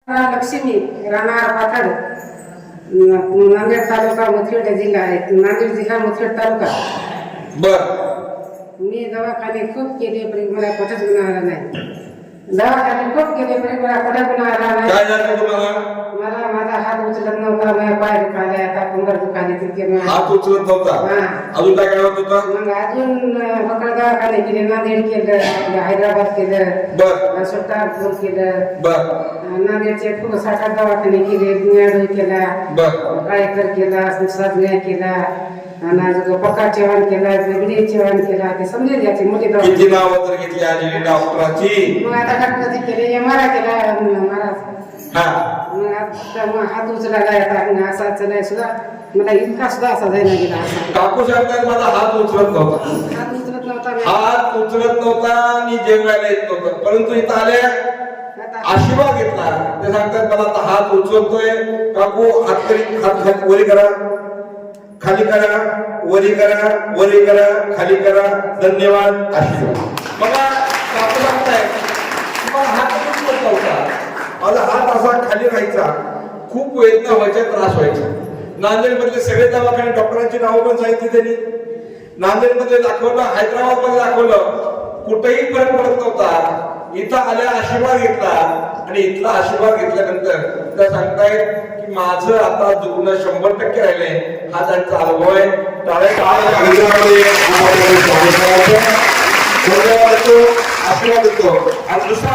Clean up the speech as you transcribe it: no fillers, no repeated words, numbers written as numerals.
लक्ष्मी राहणार पाथाड, नांदेड तालुका मुदखेड जिल्हा आहे. नांदेड जिल्हा मुदखेड तालुका. बर मी दवाखाने खूप केले पण मला कुठेच गुन्हा आला नाही. दवाखाने खूप केले पण मला कुठे गुन्हा आला नाही. काय झालं तुम्हाला? मला माझा हात उचलत नव्हता, माझ्या पाय दुखाले, आता कंबर दुखाले, तितके हात उचलत नव्हता. अजून काय होत होतं? मग अजून बकळ दवाखाने केले, नांदेड केलं, हैदराबाद केलं, बर सुलतानपूर केलं, बर नांदेडचे खूप साखर दवाखाने केले, बुनियाड केला, बर रायकर केला, साधण्या केला, आणि अजून पक्का चव्हाण केला, विजय चव्हाण केला. ते समजेल याची मोठी किती दवाखाने. नावं तर घेतली आलेली डॉक्टरांची. मग आता डॉक्टरची केले, एमआरआय केला महाराज. हा मग आता मग हात उचलायला आता असा चलाय सुद्धा मला इतका सुद्धा असा जायला गेला. असा काकू सांगतात माझा हात उचलत नव्हता. हात उचलत नव्हता. हात उचलत नव्हता आणि जेवायला येत नव्हतं, परंतु इथं आले आता आशीर्वाद घेतला. ते सांगतात मला आता हात उचलतोय. काकू हात तरी हात खाली वरी करा, खाली करा, वरी करा, वरी करा, खाली करा. धन्यवाद, आशीर्वाद. बघा काकू सांगताय तुम्हाला हात उचलत नव्हता, माझा हात असा खाली राहायचा, खूप वेदना व्हायच्या, त्रास व्हायचा. नांदेड मधले सगळे दवाखाने डॉक्टरांची नावं पण सांगितली त्यांनी. नांदेड मध्ये दाखवलं, हैदराबाद मध्ये दाखवलं, कुठेही फरक पडत नव्हता. इथं आल्या आशीर्वाद घेतला आणि इथला आशीर्वाद घेतल्यानंतर त्या सांगतायत की माझं आता दुखणं 100% राहिलंय. हा त्यांचा अनुभव आहे. आशीर्वाद देतो आणि दुसरा